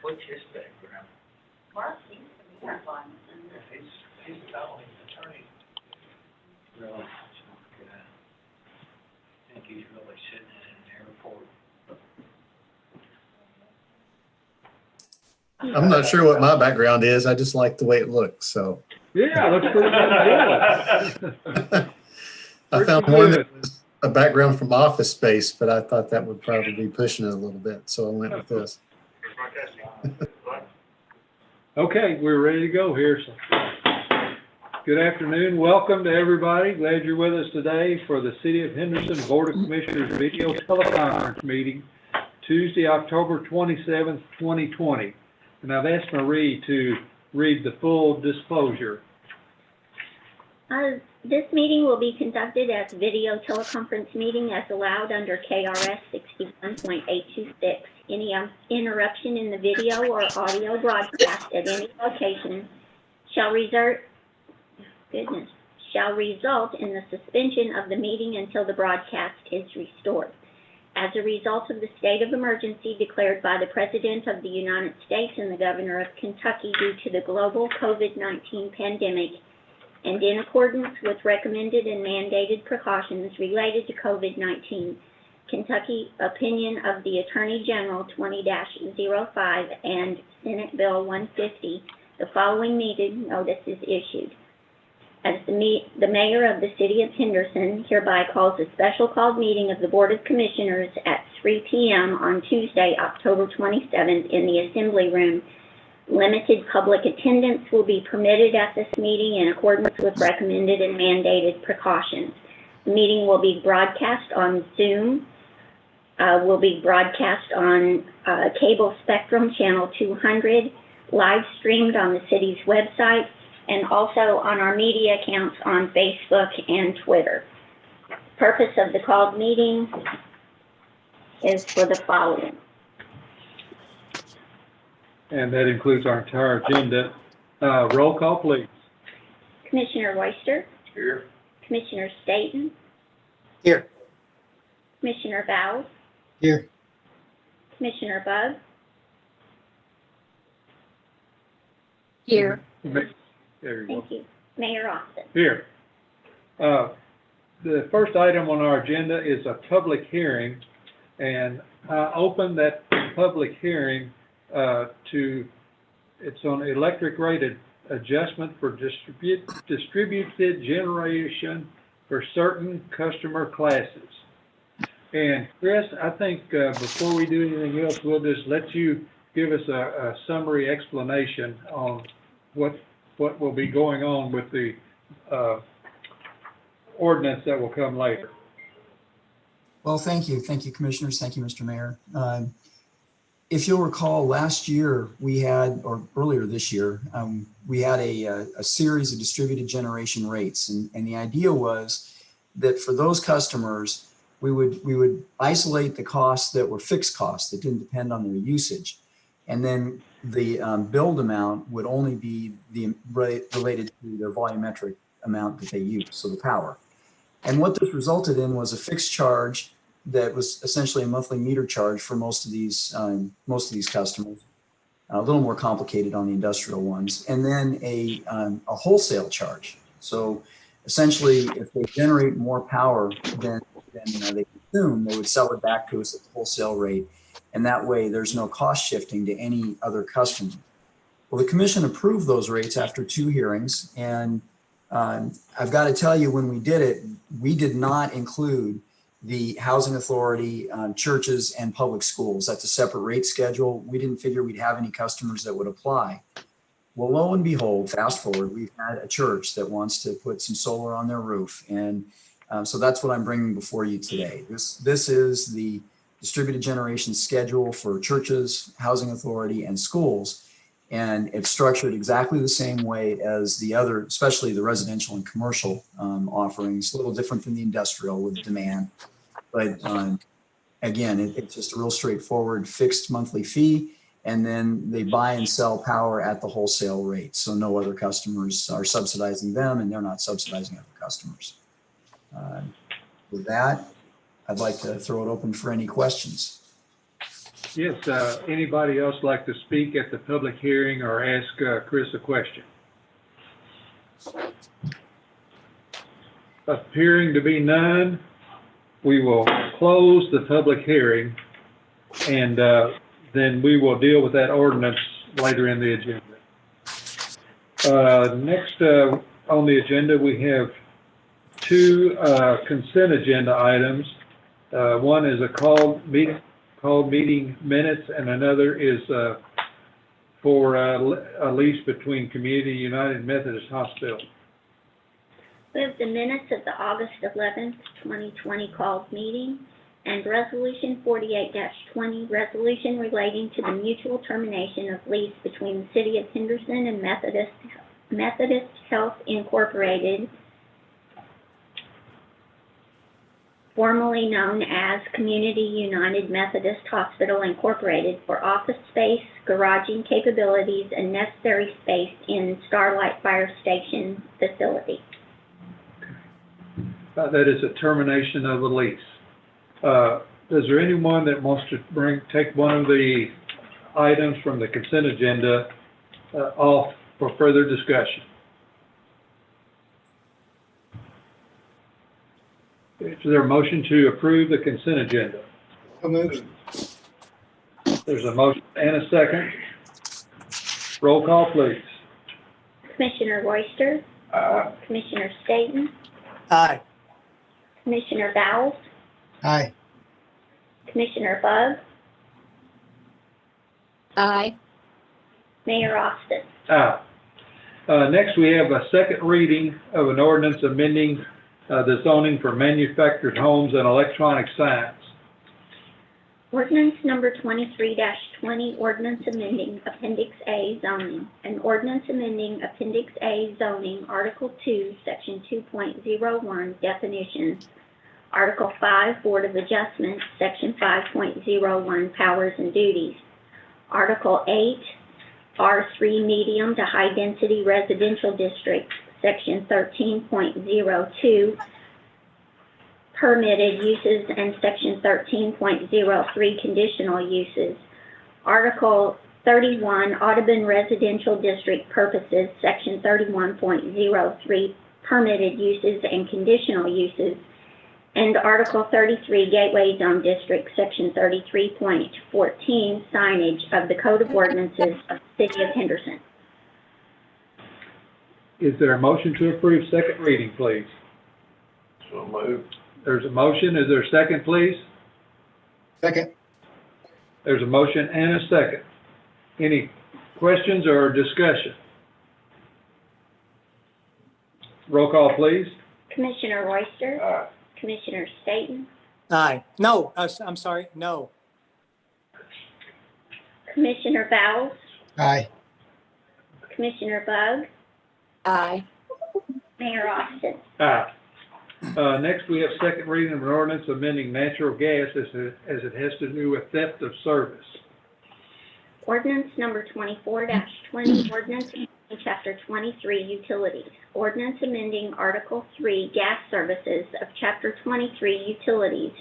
what's his background? Mark seems to be our fund. He's a felony attorney. Really? Okay. I think he's really sitting in an airport. I'm not sure what my background is. I just like the way it looks, so. Yeah, looks pretty good. I found one that was a background from Office Space, but I thought that would probably be pushing it a little bit, so I went with this. Okay, we're ready to go here. So. Good afternoon. Welcome to everybody. Glad you're with us today for the City of Henderson Board of Commissioners video teleconference meeting, Tuesday, October 27th, 2020. And I've asked Marie to read the full disclosure. This meeting will be conducted as a video teleconference meeting as allowed under KRS 61.826. Any interruption in the video or audio broadcast at any location shall result in the suspension of the meeting until the broadcast is restored. As a result of the state of emergency declared by the President of the United States and the Governor of Kentucky due to the global COVID-19 pandemic, and in accordance with recommended and mandated precautions related to COVID-19, Kentucky Opinion of the Attorney General 20-05 and Senate Bill 150, the following meeting notice is issued. As the Mayor of the City of Henderson hereby calls a special called meeting of the Board of Commissioners at 3 p.m. on Tuesday, October 27th in the Assembly Room. Limited public attendance will be permitted at this meeting in accordance with recommended and mandated precautions. The meeting will be broadcast on Zoom, will be broadcast on Cable Spectrum Channel 200, live streamed on the city's website, and also on our media accounts on Facebook and Twitter. The purpose of the called meeting is for the following. And that includes our entire agenda. Roll call, please. Commissioner Royster. Here. Commissioner Staton. Here. Commissioner Bowles. Here. Commissioner Bugg. Here. There you go. Thank you. Mayor Austin. Here. The first item on our agenda is a public hearing, and I open that public hearing it's on electric rate adjustment for distributed generation for certain customer classes. And Chris, I think before we do anything else, we'll just let you give us a summary explanation on what will be going on with the ordinance that will come later. Well, thank you, commissioners. Thank you, Mr. Mayor. If you'll recall, last year we had, or earlier this year, we had a series of distributed generation rates, and the idea was that for those customers, we would isolate the costs that were fixed costs that didn't depend on their usage, and then the billed amount would only be related to their volumetric amount that they use, so the power. And what this resulted in was a fixed charge that was essentially a monthly meter charge for most of these customers, a little more complicated on the industrial ones, and then a wholesale charge. So essentially, if they generate more power than they consume, they would sell it back to us at the wholesale rate, and that way there's no cost shifting to any other customer. Well, the commission approved those rates after 2 hearings, and I've got to tell you, when we did it, we did not include the housing authority, churches, and public schools. That's a separate rate schedule. We didn't figure we'd have any customers that would apply. Well, lo and behold, fast forward, we've had a church that wants to put some solar on their roof. And so that's what I'm bringing before you today. This is the distributed generation schedule for churches, housing authority, and schools. And it's structured exactly the same way as the other, especially the residential and commercial offerings, a little different than the industrial with demand. But again, it's just a real straightforward fixed monthly fee. And then they buy and sell power at the wholesale rate. So no other customers are subsidizing them, and they're not subsidizing other customers. With that, I'd like to throw it open for any questions. Yes, anybody else like to speak at the public hearing or ask Chris a question? Appearing to be none, we will close the public hearing, and then we will deal with that ordinance later in the agenda. Next on the agenda, we have two consent agenda items. One is a called meeting minutes, and another is for a lease between Community United Methodist Hospital. We have the minutes of the August 11th, 2020 called meeting and Resolution 48-20, resolution relating to the mutual termination of lease between the City of Henderson and Methodist Health Incorporated, formerly known as Community United Methodist Hospital Incorporated, for office space, garaging capabilities, and necessary space in Starlight Fire Station facility. That is a termination of the lease. Is there anyone that wants to take one of the items from the consent agenda off for further discussion? Is there a motion to approve the consent agenda? So moved. There's a motion and a second. Roll call, please. Commissioner Royster? Commissioner Staton? Aye. Commissioner Vowles? Aye. Commissioner Bugg? Aye. Mayor Austin? Next, we have a second reading of an ordinance amending the zoning for manufactured homes and electronic signs. Ordinance number 23-20, ordinance amending Appendix A zoning. An ordinance amending Appendix A zoning, Article 2, Section 2.01, definitions. Article 5, Board of Adjustment, Section 5.01, powers and duties. Article 8, R3 medium to high density residential districts, Section 13.02, permitted uses, and Section 13.03, conditional uses. Article 31, Audubon Residential District purposes, Section 31.03, permitted uses and conditional uses. And Article 33, Gateway Zone District, Section 33.14, signage of the Code of Ordinances of the City of Henderson. Is there a motion to approve second reading, please? So moved. There's a motion. Is there a second, please? Second. There's a motion and a second. Any questions or discussion? Roll call, please. Commissioner Royster? Aye. Commissioner Staton? Aye. No, I'm sorry, no. Commissioner Vowles? Aye. Commissioner Bugg? Aye. Mayor Austin? Aye. Next, we have second reading of an ordinance amending natural gas as it has to do with theft of service. Ordinance number 24-20, ordinance amending Chapter 23, utilities. Ordinance amending Article 3, gas services of Chapter 23, utilities,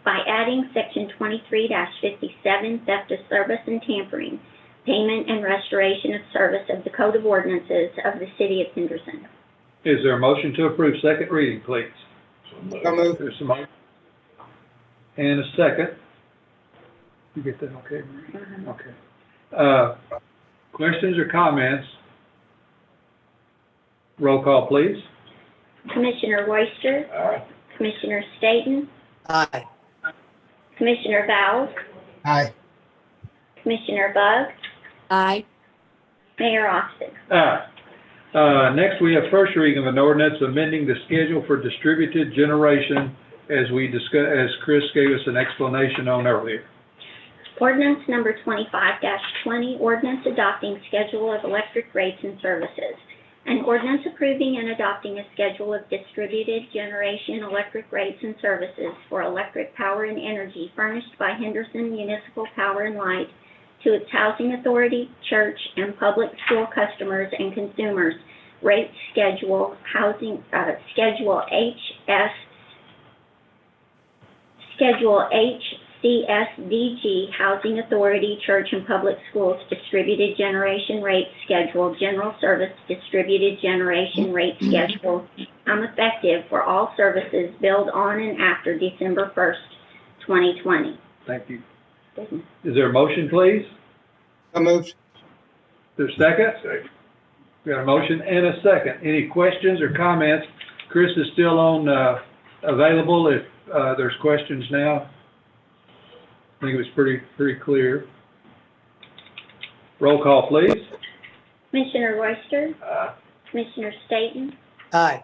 by adding Section 23-57, theft of service and tampering, payment and restoration of service of the Code of Ordinances of the City of Henderson. Is there a motion to approve second reading, please? So moved. There's a motion and a second. You get that okay, Marie? Okay. Questions or comments? Roll call, please. Commissioner Royster? Aye. Commissioner Staton? Aye. Commissioner Vowles? Aye. Commissioner Bugg? Aye. Mayor Austin? Next, we have first reading of an ordinance amending the schedule for distributed generation as we discussed, as Chris gave us an explanation on earlier. Ordinance number 25-20, ordinance adopting schedule of electric rates and services. An ordinance approving and adopting a schedule of distributed generation electric rates and services for electric power and energy furnished by Henderson Municipal Power and Light to its housing authority, church, and public school customers and consumers. Rate schedule, Schedule HS, Schedule CSDG Housing Authority Church and Public Schools Distributed Generation Rate Schedule, General Service Distributed Generation Rate Schedule, become effective for all services billed on and after December 1st, 2020. Thank you. Is there a motion, please? So moved. Is there a second? We got a motion and a second. Any questions or comments? Chris is still on, available if there's questions now. I think it was pretty clear. Roll call, please. Commissioner Royster? Commissioner Staton? Aye.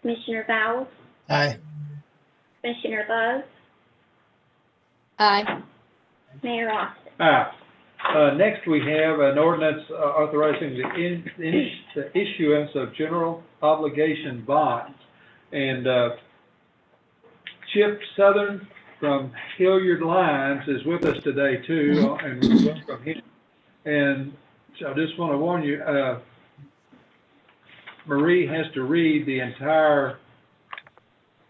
Commissioner Vowles? Aye. Commissioner Buzz? Aye. Mayor Austin? Next, we have an ordinance authorizing the issuance of general obligation bonds. And Chip Southern from Hilliard Lines is with us today too, and we welcome him. And so I just want to warn you, Marie has to read the entire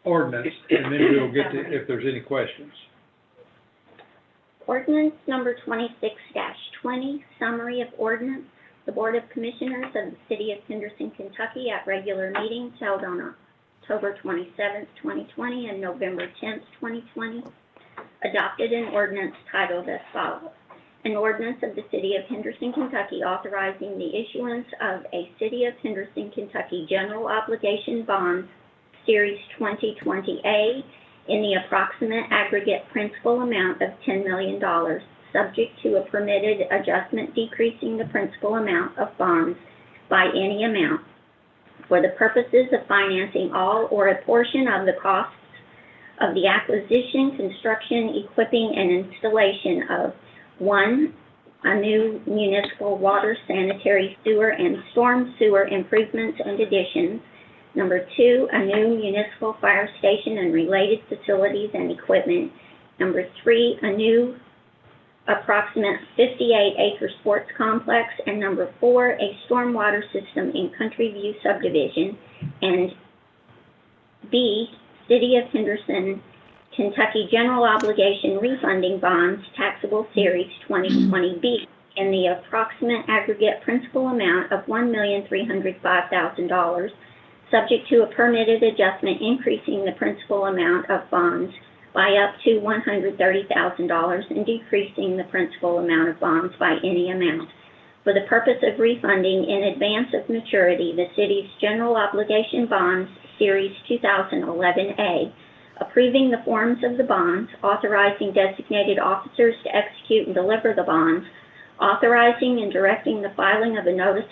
ordinance, and then we'll get to if there's any questions. Ordinance number 26-20, summary of ordinance. The Board of Commissioners of the City of Henderson, Kentucky, at regular meetings held on October 27th, 2020 and November 10th, 2020, adopted an ordinance titled as follows. An ordinance of the City of Henderson, Kentucky authorizing the issuance of a City of Henderson, Kentucky general obligation bond, Series 2020A, in the approximate aggregate principal amount of $10 million, subject to a permitted adjustment decreasing the principal amount of bonds by any amount, for the purposes of financing all or a portion of the costs of the acquisition, construction, equipping, and installation of 1, a new municipal water, sanitary sewer, and storm sewer improvements and additions. Number 2, a new municipal fire station and related facilities and equipment. Number 3, a new approximate 58-acre sports complex. And number 4, a stormwater system in Country View subdivision. And B, City of Henderson, Kentucky general obligation refunding bonds, taxable series 2020B, in the approximate aggregate principal amount of $1,305,000, subject to a permitted adjustment increasing the principal amount of bonds by up to $130,000 and decreasing the principal amount of bonds by any amount, for the purpose of refunding in advance of maturity the city's general obligation bonds, Series 2011A, approving the forms of the bonds, authorizing designated officers to execute and deliver the bonds, authorizing and directing the filing of a notice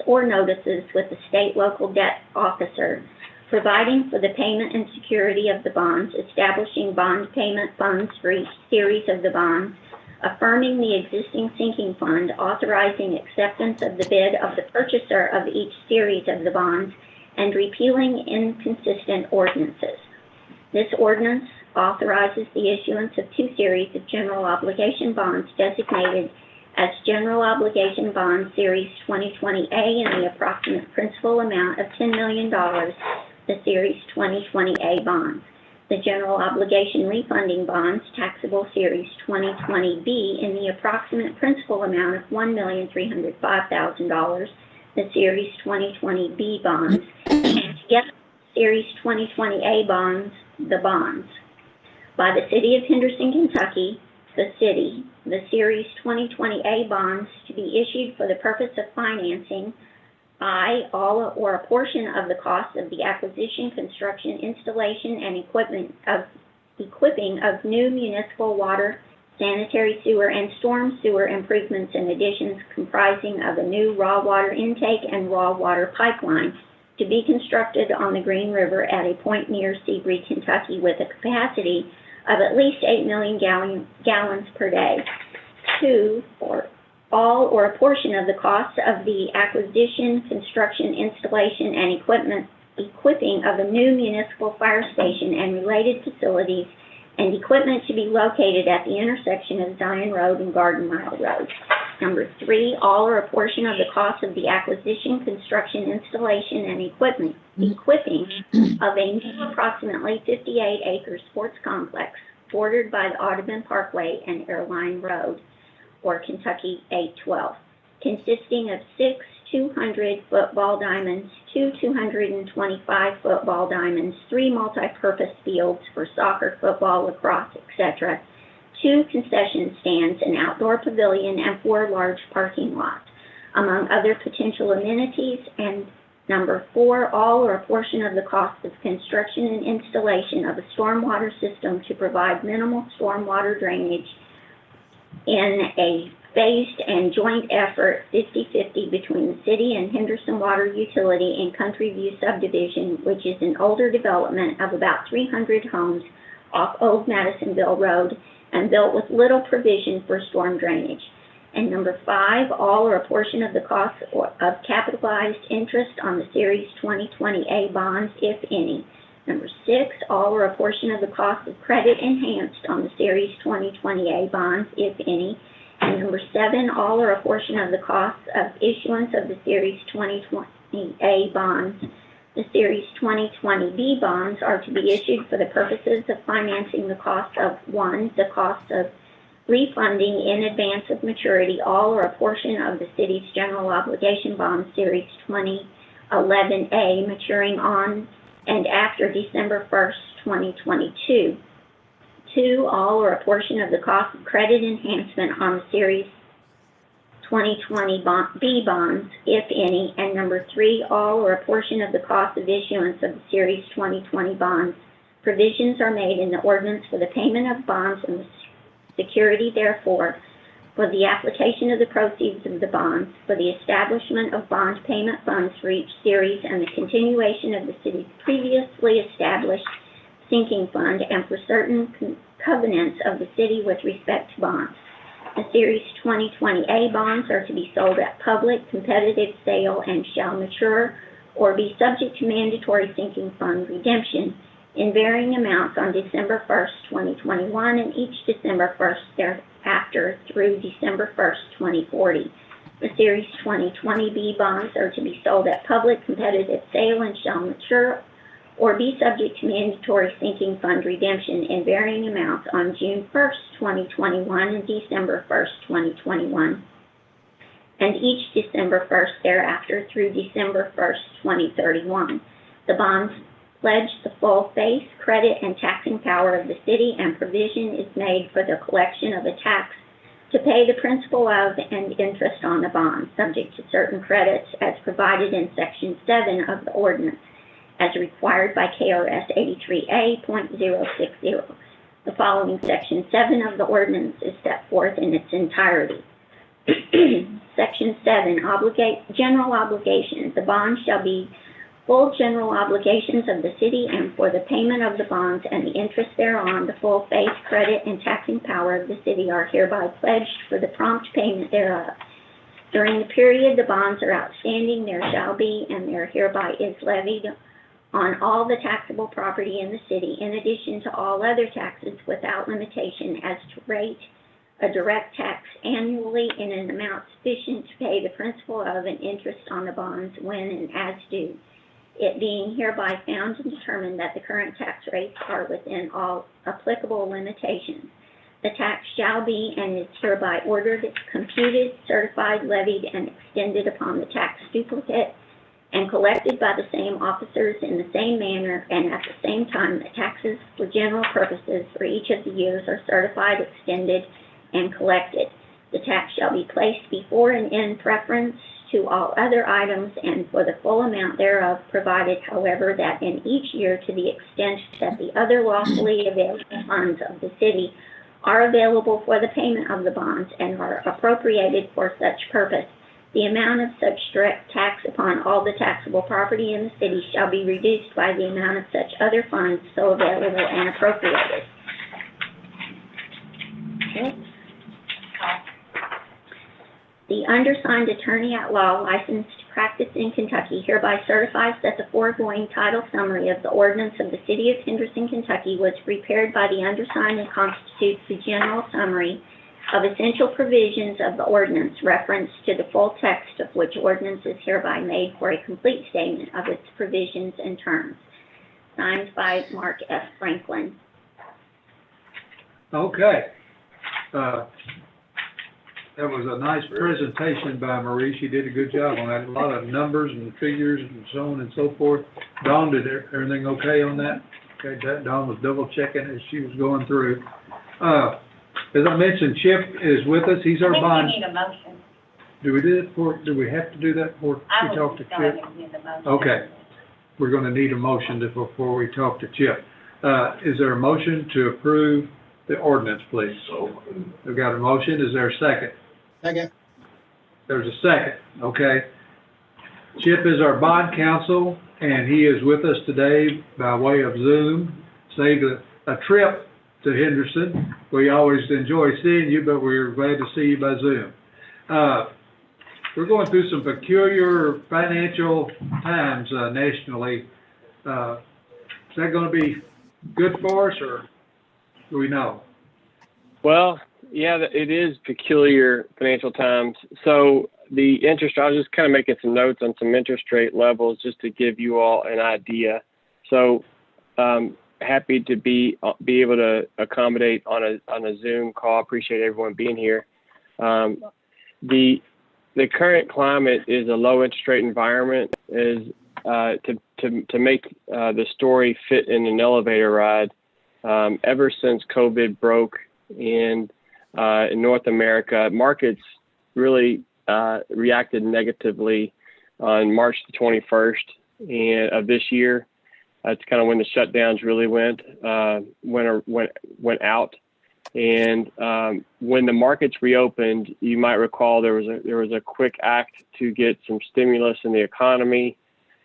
or notices with the state local debt officer, providing for the payment and security of the bonds, establishing bond payment funds for each series of the bonds, affirming the existing sinking fund, authorizing acceptance of the bid of the purchaser of each series of the bonds, and repealing inconsistent ordinances. This ordinance authorizes the issuance of 2 series of general obligation bonds designated as General Obligation Bond Series 2020A in the approximate principal amount of $10 million, the Series 2020A bonds. The General Obligation Refunding Bonds, Taxable Series 2020B in the approximate principal amount of $1,305,000, the Series 2020B bonds, and together Series 2020A bonds, the bonds. By the City of Henderson, Kentucky, the City, the Series 2020A bonds to be issued for the purpose of financing all or a portion of the cost of the acquisition, construction, installation, and equipping of new municipal water, sanitary sewer, and storm sewer improvements and additions comprising of a new raw water intake and raw water pipeline to be constructed on the Green River at a point near Seabury, Kentucky, with a capacity of at least 8 million gallons per day. 2, for all or a portion of the cost of the acquisition, construction, installation, and equipping of a new municipal fire station and related facilities and equipment to be located at the intersection of Zion Road and Garden Mile Road. Number 3, all or a portion of the cost of the acquisition, construction, installation, and equipping of a new approximately 58-acre sports complex bordered by the Audubon Parkway and Airline Road, or Kentucky 812, consisting of 6 200 football diamonds, 2 225 football diamonds, 3 multi-purpose fields for soccer, football, lacrosse, etc., 2 concession stands, an outdoor pavilion, and 4 large parking lots, among other potential amenities. And number 4, all or a portion of the cost of construction and installation of a stormwater system to provide minimal stormwater drainage in a phased and joint effort 50-50 between the city and Henderson Water Utility and Country View Subdivision, which is an older development of about 300 homes off Old Madisonville Road and built with little provision for storm drainage. And number 5, all or a portion of the cost of capitalized interest on the Series 2020A bonds, if any. Number 6, all or a portion of the cost of credit enhanced on the Series 2020A bonds, if any. And number 7, all or a portion of the cost of issuance of the Series 2020A bonds. The Series 2020B bonds are to be issued for the purposes of financing the cost of 1, the cost of refunding in advance of maturity all or a portion of the city's general obligation bond Series 2011A maturing on and after December 1st, 2022. 2, all or a portion of the cost of credit enhancement on the Series 2020B bonds, if any. And number 3, all or a portion of the cost of issuance of the Series 2020 bonds. Provisions are made in the ordinance for the payment of bonds and the security therefore, for the application of the proceeds of the bonds, for the establishment of bond payment funds for each series, and the continuation of the city's previously established sinking fund, and for certain covenants of the city with respect to bonds. The Series 2020A bonds are to be sold at public competitive sale and shall mature or be subject to mandatory sinking fund redemption in varying amounts on December 1st, 2021, and each December 1st thereafter through December 1st, 2040. The Series 2020B bonds are to be sold at public competitive sale and shall mature or be subject to mandatory sinking fund redemption in varying amounts on June 1st, 2021 and December 1st, 2021, and each December 1st thereafter through December 1st, 2031. The bonds pledge the full face, credit, and taxing power of the city, and provision is made for the collection of a tax to pay the principal of and interest on the bonds, subject to certain credits as provided in Section 7 of the ordinance, as required by KRS 83A.060. The following Section 7 of the ordinance is set forth in its entirety. Section 7, general obligations. The bonds shall be full general obligations of the city, and for the payment of the bonds and the interest thereon, the full face, credit, and taxing power of the city are hereby pledged for the prompt payment thereof. During the period the bonds are outstanding, there shall be, and there hereby is levied on all the taxable property in the city, in addition to all other taxes without limitation as to rate, a direct tax annually in an amount sufficient to pay the principal of and interest on the bonds when and as due. It being hereby found and determined that the current tax rates are within all applicable limitations, the tax shall be and is hereby ordered, computed, certified, levied, and extended upon the tax duplicate and collected by the same officers in the same manner and at the same time that taxes for general purposes for each of the years are certified, extended, and collected. The tax shall be placed before and in preference to all other items and for the full amount thereof, provided, however, that in each year, to the extent that the other lawfully available funds of the city are available for the payment of the bonds and are appropriated for such purpose, the amount of such direct tax upon all the taxable property in the city shall be reduced by the amount of such other funds so available and appropriated. Okay. The undersigned attorney-at-law licensed to practice in Kentucky hereby certifies that the foregoing title summary of the ordinance of the City of Henderson, Kentucky was prepared by the undersigned and constitutes the general summary of essential provisions of the ordinance, reference to the full text of which ordinance is hereby made for a complete statement of its provisions and terms. Signed by Mark F. Franklin. Okay. That was a nice presentation by Marie. She did a good job on that. A lot of numbers and figures and so on and so forth. Dawn, did everything okay on that? Okay, Dawn was double checking as she was going through. As I mentioned, Chip is with us. He's our bond. I think we need a motion. Do we have to do that before we talk to Chip? Okay. We're gonna need a motion before we talk to Chip. Is there a motion to approve the ordinance, please? We've got a motion. Is there a second? Second. There's a second. Okay. Chip is our bond counsel, and he is with us today by way of Zoom. Saved a trip to Henderson. We always enjoy seeing you, but we're glad to see you by Zoom. We're going through some peculiar financial times nationally. Is that going to be good for us, or do we know? Well, yeah, it is peculiar financial times. So the interest, I was just kind of making some notes on some interest rate levels just to give you all an idea. So happy to be able to accommodate on a Zoom call. Appreciate everyone being here. The current climate is a low interest rate environment. Is to make the story fit in an elevator ride. Ever since COVID broke in North America, markets really reacted negatively on March the 21st of this year. That's kind of when the shutdowns really went out. And when the markets reopened, you might recall there was a quick act to get some stimulus in the economy.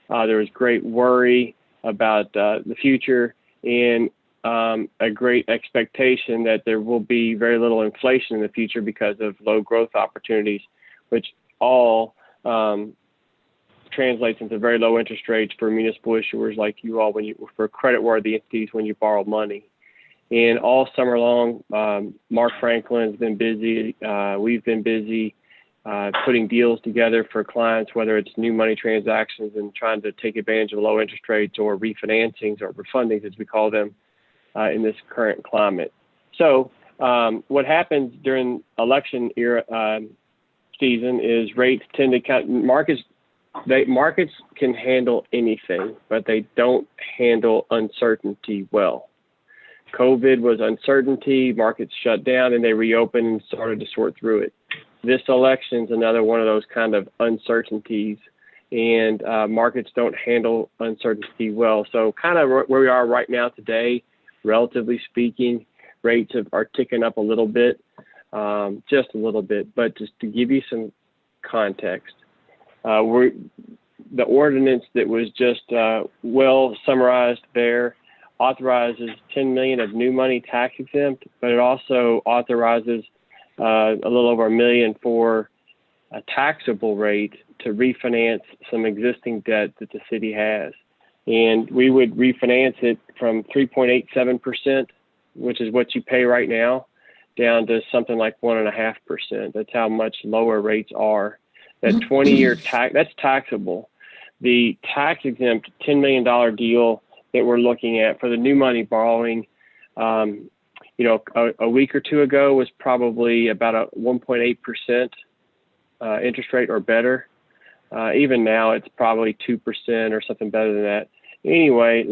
There was great worry about the future and a great expectation that there will be very little inflation in the future because of low growth opportunities, which all translates into very low interest rates for municipal issuers like you all for credit-worthy entities when you borrow money. And all summer long, Mark Franklin has been busy. We've been busy putting deals together for clients, whether it's new money transactions and trying to take advantage of low interest rates or refinancings or refundings, as we call them, in this current climate. So what happens during election era season is rates tend to markets can handle anything, but they don't handle uncertainty well. COVID was uncertainty, markets shut down, and they reopened and started to sort through it. This election's another one of those kind of uncertainties, and markets don't handle uncertainty well. So kind of where we are right now today, relatively speaking, rates are ticking up a little bit, just a little bit. But just to give you some context, the ordinance that was just well summarized there authorizes $10 million of new money tax exempt, but it also authorizes a little over $1 million for a taxable rate to refinance some existing debt that the city has. And we would refinance it from 3.87%, which is what you pay right now, down to something like 1.5%. That's how much lower rates are. That 20-year tax, that's taxable. The tax exempt $10 million deal that we're looking at for the new money borrowing, a week or two ago was probably about a 1.8% interest rate or better. Even now, it's probably 2% or something better than that. Anyway,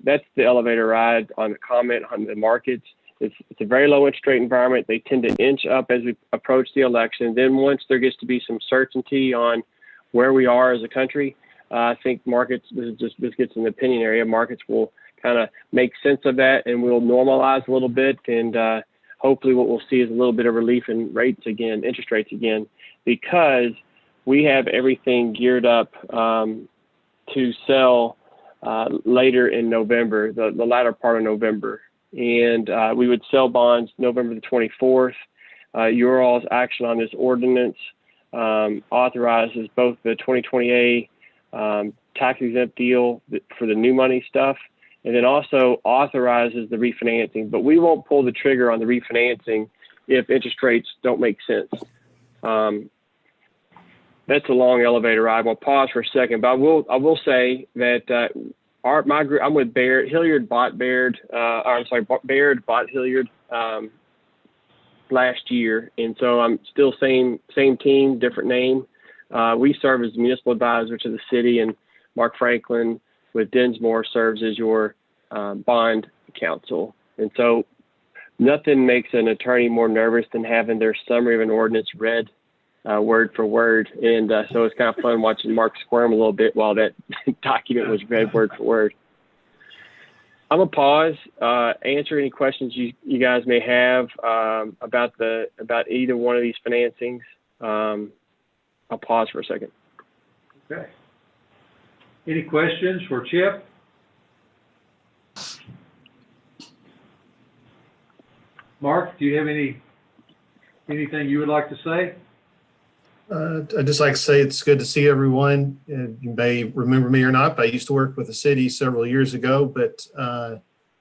that's the elevator ride on the comment on the markets. It's a very low interest rate environment. They tend to inch up as we approach the election. Then once there gets to be some certainty on where we are as a country, I think markets, this gets in the opinion area, markets will kind of make sense of that and we'll normalize a little bit. And hopefully what we'll see is a little bit of relief in rates again, interest rates again, because we have everything geared up to sell later in November, the latter part of November. And we would sell bonds November the 24th. Your all's action on this ordinance authorizes both the 2020A tax exempt deal for the new money stuff, and then also authorizes the refinancing. But we won't pull the trigger on the refinancing if interest rates don't make sense. That's a long elevator ride. We'll pause for a second, but I will say that my group, I'm with Baird, Hilliard bought Baird, Baird bought Hilliard last year, and so I'm still same team, different name. We serve as municipal advisor to the city, and Mark Franklin with Dinsmore serves as your bond counsel. And so nothing makes an attorney more nervous than having their summary of an ordinance read word for word. And so it's kind of fun watching Mark squirm a little bit while that document was read word for word. I'm gonna pause, answer any questions you guys may have about either one of these financings. I'll pause for a second. Okay. Any questions for Chip? Mark, do you have anything you would like to say? I'd just like to say it's good to see everyone. You may remember me or not, but I used to work with the city several years ago, but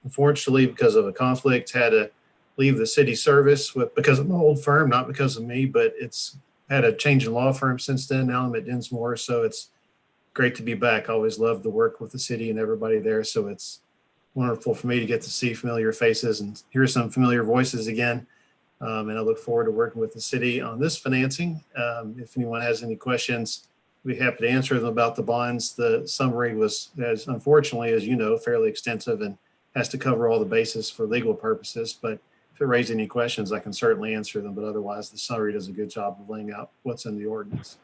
unfortunately, because of a conflict, had to leave the city service because of my old firm, not because of me, but it's had a change in law firm since then. Now I'm at Dinsmore, so it's great to be back. I always loved the work with the city and everybody there, so it's wonderful for me to get to see familiar faces and hear some familiar voices again. And I look forward to working with the city on this financing. If anyone has any questions, we'd be happy to answer them about the bonds. The summary was, unfortunately, as you know, fairly extensive and has to cover all the bases for legal purposes. But if it raises any questions, I can certainly answer them. But otherwise, the summary does a good job of laying out what's in the ordinance.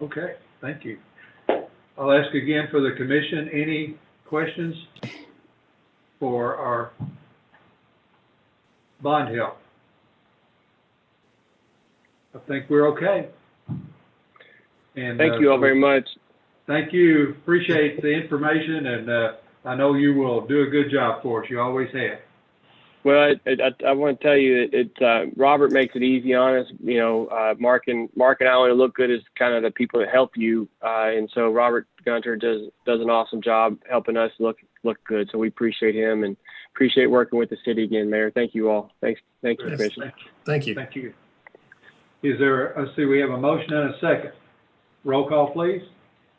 Okay, thank you. I'll ask again for the commission, any questions for our bond help? I think we're okay. And thank you all very much. Thank you. Appreciate the information, and I know you will do a good job for us. You always have. Well, I want to tell you, Robert makes it easy on us. You know, Mark and I only look good as kind of the people that help you, and so Robert Gunter does an awesome job helping us look good. So we appreciate him and appreciate working with the city again, Mayor. Thank you all. Thank you, Commissioner. Thank you. Thank you. Is there? Let's see. We have a motion and a second. Roll call, please.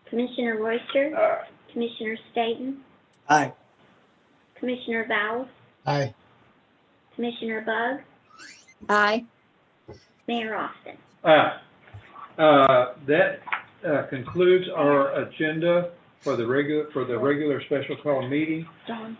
Commissioner Royster? Aye. Commissioner Staton? Aye. Commissioner Vowles? Aye. Commissioner Bugg? Aye. Mayor Austin? That concludes our agenda for the regular special call meeting. Dawn?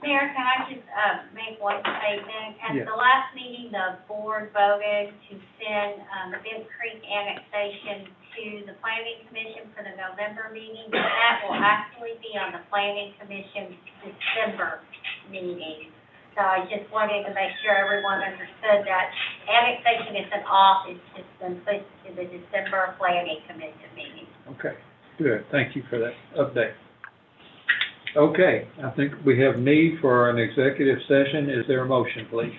Mayor, can I just make one statement? At Yes. the last meeting, the board voted to send the Big Creek annexation to the Planning Commission for the November meeting, but that will actually be on the Planning Commission's December meeting. So I just wanted to make sure everyone understood that annexation isn't off, it's just been pushed to the December Planning Commission meeting. Okay, good. Thank you for that update. Okay, I think we have need for an executive session. Is there a motion, please?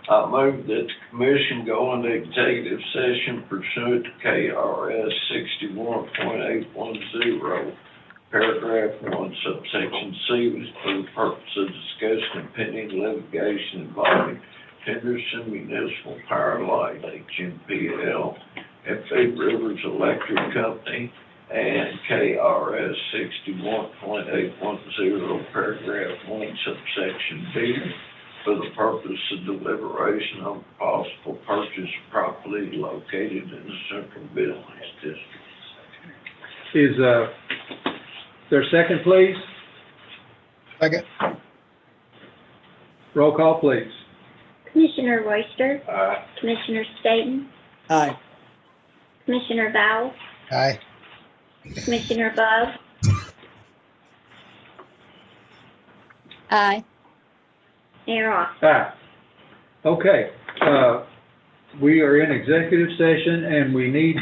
I move that the commission go into executive session pursuant to KRS 61.810, paragraph 1, subsection C, for the purpose of discussing pending litigation involving Henderson Municipal Power Light, HMPL, FA Rivers Electric Company, and KRS 61.810, paragraph 1, subsection B, for the purpose of deliberation on possible purchase of property located in the central business district. Is there a second, please? Second. Roll call, please. Commissioner Royster? Aye. Commissioner Staton? Aye. Commissioner Vowles? Aye. Commissioner Bugg? Aye. Mayor Austin? Aye. Okay, we are in executive session and we need to